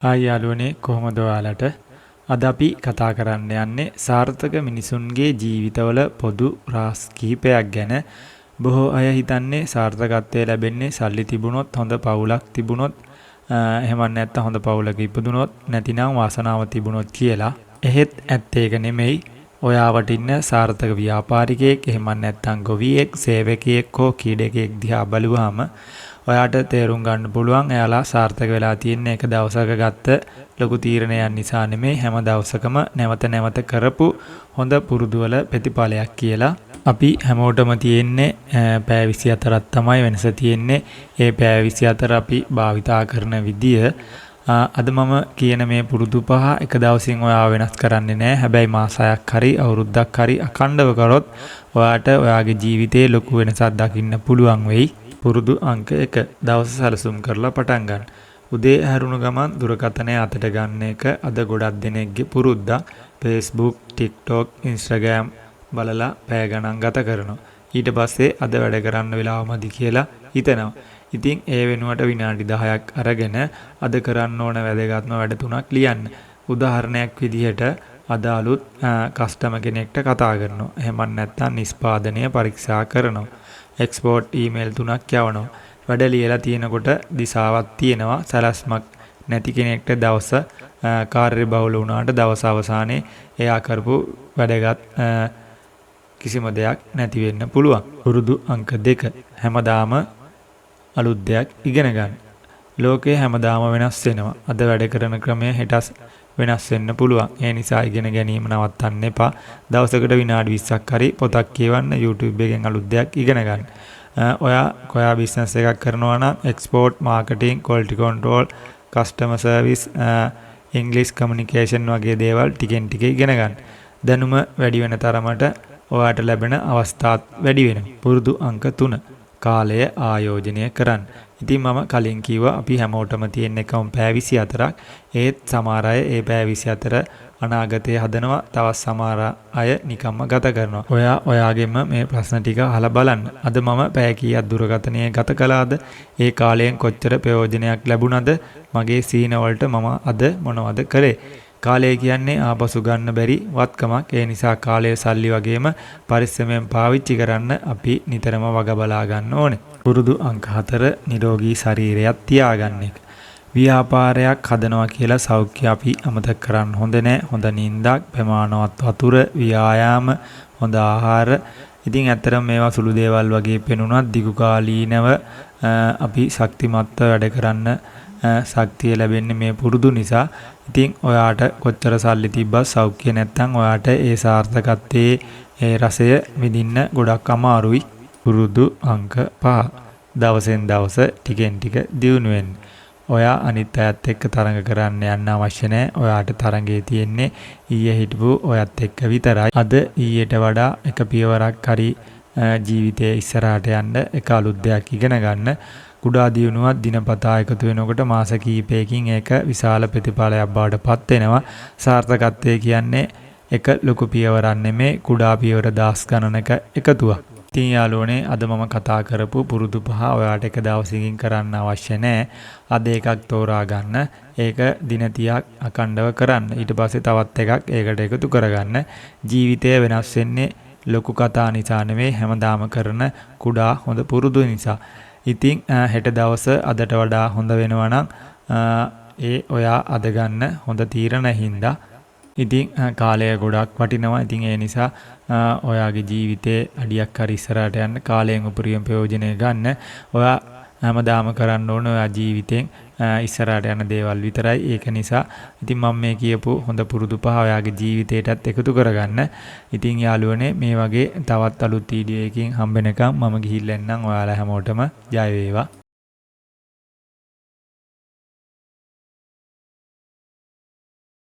යාළුවනේ කොහොමද ඔයාලට? අද අපි කතා කරන්න යන්නේ සාර්ථක මිනිසුන්ගේ ජීවිතවල පොදු රහස් කිහිපයක් ගැන. බොහෝ අය හිතන්නේ සාර්ථකත්වය ලැබෙන්නේ සල්ලි තිබුණොත්, හොඳ පවුලක් තිබුණොත්, එහෙම නැත්නම් හොඳ පවුලක ඉපදුනොත්, නැතිනම් වාසනාව තිබුණොත් කියලා. එහෙත් ඇත්ත ඒක නෙමෙයි. ඔයා වටින්න සාර්ථක ව්‍යාපාරිකයෙක්, එහෙම නැත්නම් ගොවියෙක්, සේවකයෙක් හෝ ක්‍රීඩකයෙක් දිහා බලුවාම ඔයාට තේරුම් ගන්න පුළුවන් එයාලා සාර්ථක වෙලා තියෙන එක දවසක ගත්ත ලොකු තීරණයක් නිසා නෙමෙයි, හැම දවසකම නැවත නැවත කරපු හොඳ පුරුදුවල ප්‍රතිඵලයක් කියලා. අපි හැමෝටම තියෙන්නේ පැය 24ක් තමයි වෙනස තියෙන්නේ. ඒ පැය 24 අපි භාවිතා කරන විදිය. අද මම කියන මේ පුරුදු පහ එක දවසින් ඔයා වෙනස් කරන්නේ නැහැ. හැබැයි මාසයක් හරි අවුරුද්දක් හරි අඛණ්ඩව කරොත් ඔයාට ඔයාගේ ජීවිතේ ලොකු වෙනසක් දකින්න පුළුවන් වෙයි. පුරුදු අංක 1 දවස සැලසුම් කරලා පටන් ගන්න. උදේ හැරුණු ගමන් දුරකථනය අතට ගන්න එක අද ගොඩක් දෙනෙක්ගේ පුරුද්දක්. Facebook, TikTok, Instagram බලලා පැය ගණන් ගත කරනවා. ඊට පස්සේ අද වැඩ කරන්න වෙලාව මදි කියලා හිතනවා. ඉතින් ඒ වෙනුවට විනාඩි 10ක් අරගෙන අද කරන්න ඕන වැදගත්ම වැඩ තුනක් ලියන්න. උදාහරණයක් විදිහට අද අලුත් කස්ටමර් කෙනෙක්ට කතා කරනවා. එහෙම නැත්නම් නිෂ්පාදනය පරීක්ෂා කරනවා. එක්ස්පෝර්ට් ඊමේල් 3ක් යවනවා. වැඩ ලියලා තියෙනකොට දිශාවක් තියෙනවා. සැලැස්මක් නැති කෙනෙක්ට දවස කාර්යබහුල වුණාට දවස අවසානයේ එයා කරපු වැඩගත් කිසිම දෙයක් නැති වෙන්න පුළුවන්. පුරුදු අංක 2 හැමදාම අලුත් දෙයක් ඉගෙන ගන්න. ලෝකය හැමදාම වෙනස් වෙනවා. අද වැඩ කරන ක්‍රමය හෙට වෙනස් වෙන්න පුළුවන්. ඒ නිසා ඉගෙන ගැනීම නවත්තන්න එපා. දවසකට විනාඩි 20ක් හරි පොතක් කියවන්න, YouTube එකෙන් අලුත් දෙයක් ඉගෙන ගන්න. ඔයා බිස්නස් එකක් කරනවා නම් export, marketing, quality control, customer service, ඉංග්‍රීසි කමියුනිකේෂන් වගේ දේවල් ටිකෙන් ටික ඉගෙන ගන්න. දැනුම වැඩි වෙන තරමට ඔයාට ලැබෙන අවස්ථාත් වැඩි වෙනවා. පුරුදු අංක 3 කාලය ආයෝජනය කරන්න. ඉතින් මම කලින් කිව්වා අපි හැමෝටම තියෙන එකම පැය 24ක්. ඒත් සමහර අය ඒ පැය 24 අනාගතයේ හදනවා, තවත් සමහර අය නිකම්ම ගත කරනවා. ඔයාගෙම මේ ප්‍රශ්න ටික අහලා බලන්න. අද මම පැය කීයක් දුරකථනයේ ගත කළාද? ඒ කාලයෙන් කොච්චර ප්‍රයෝජනයක් ලැබුණද? මගේ සීන වලට මම අද මොනවද කළේ? කාලය කියන්නේ ආපසු ගන්න බැරි වත්කමක්. ඒ නිසා කාලය සල්ලි වගේම පරිස්සමෙන් පාවිච්චි කරන්න අපි නිතරම වග බලා ගන්න ඕනේ. පුරුදු අංක 4 නිරෝගී ශරීරයක් තියාගන්න එක. ව්‍යාපාරයක් හදනවා කියලා සෞඛ්‍ය අපි අමතක කරන්න හොඳ නැහැ. හොඳ නිින්දක්, ප්‍රමාණවත් වතුර, ව්‍යායාම, හොඳ ආහාර. ඉතින් ඇත්තටම මේවා සුළු දේවල් වගේ පෙනුනත් දිගු කාලීනව අපි ශක්තිමත්ව වැඩ කරන්න ශක්තිය ලැබෙන්නේ මේ පුරුදු නිසා. ඉතින් ඔයාට කොච්චර සල්ලි තිබ්බත් සෞඛ්‍ය නැත්නම් ඔයාට ඒ සාර්ථකත්වයේ ඒ රසය විඳින්න ගොඩක් අමාරුයි. පුරුදු අංක 5 දවසෙන් දවස ටිකෙන් ටික දියුණු වෙන්න. ඔයා අනිත් අයත් එක්ක තරඟ කරන්න යන්න අවශ්‍ය නැහැ. ඔයාට තරඟේ තියෙන්නේ ඊයේ හිටපු ඔයත් එක්ක විතරයි. අද ඊයට වඩා එක පියවරක් හරි ජීවිතයේ ඉස්සරහට යන්න එක අලුත් දෙයක් ඉගෙන ගන්න. කුඩා දියුණුවක් දිනපතා එකතු වෙනකොට මාස කිහිපයකින් ඒක විශාල ප්‍රතිඵලයක් බවට පත් වෙනවා. සාර්ථකත්වය කියන්නේ එක ලොකු පියවරක් නෙමේ, කුඩා පියවර දහස් ගණනක එකතුවක්. ඉතින් යාළුවනේ අද මම කතා කරපු පුරුදු පහ ඔයාට එක දවසකින් කරන්න අවශ්‍ය නැහැ. අද එකක් තෝරා ගන්න. ඒක දින 30ක් අඛණ්ඩව කරන්න. ඊට පස්සේ තවත් එකක් ඒකට එකතු කරගන්න. ජීවිතය වෙනස් වෙන්නේ ලොකු කතා නිසා නෙමෙයි, හැමදාම කරන කුඩා හොඳ පුරුදු නිසා. ඉතින් හෙට දවස අදට වඩා හොඳ වෙනවා නම් ඒ ඔයා අද ගන්න හොඳ තීරණ හින්දා. ඉතින් කාලය ගොඩක් වටිනවා. ඉතින් ඒ නිසා ඔයාගේ ජීවිතේ අඩියක් හරි ඉස්සරහට යන්න කාලයෙන් උපරිම ප්‍රයෝජනය ගන්න. ඔයා හැමදාම කරන්න ඕන ඔයා ජීවිතෙන් ඉස්සරහට යන දේවල් විතරයි. ඒක නිසා ඉතින් මම මේ කියපු හොඳ පුරුදු පහ ඔයාගේ ජීවිතේටත් එකතු කරගන්න. ඉතින් යාළුවනේ මේ වගේ තවත් අලුත් වීඩියෝ එකකින් හම්බෙනකම් මම ගිහිල්ලා එන්නම්. ඔයාලා හැමෝටම ජය වේවා.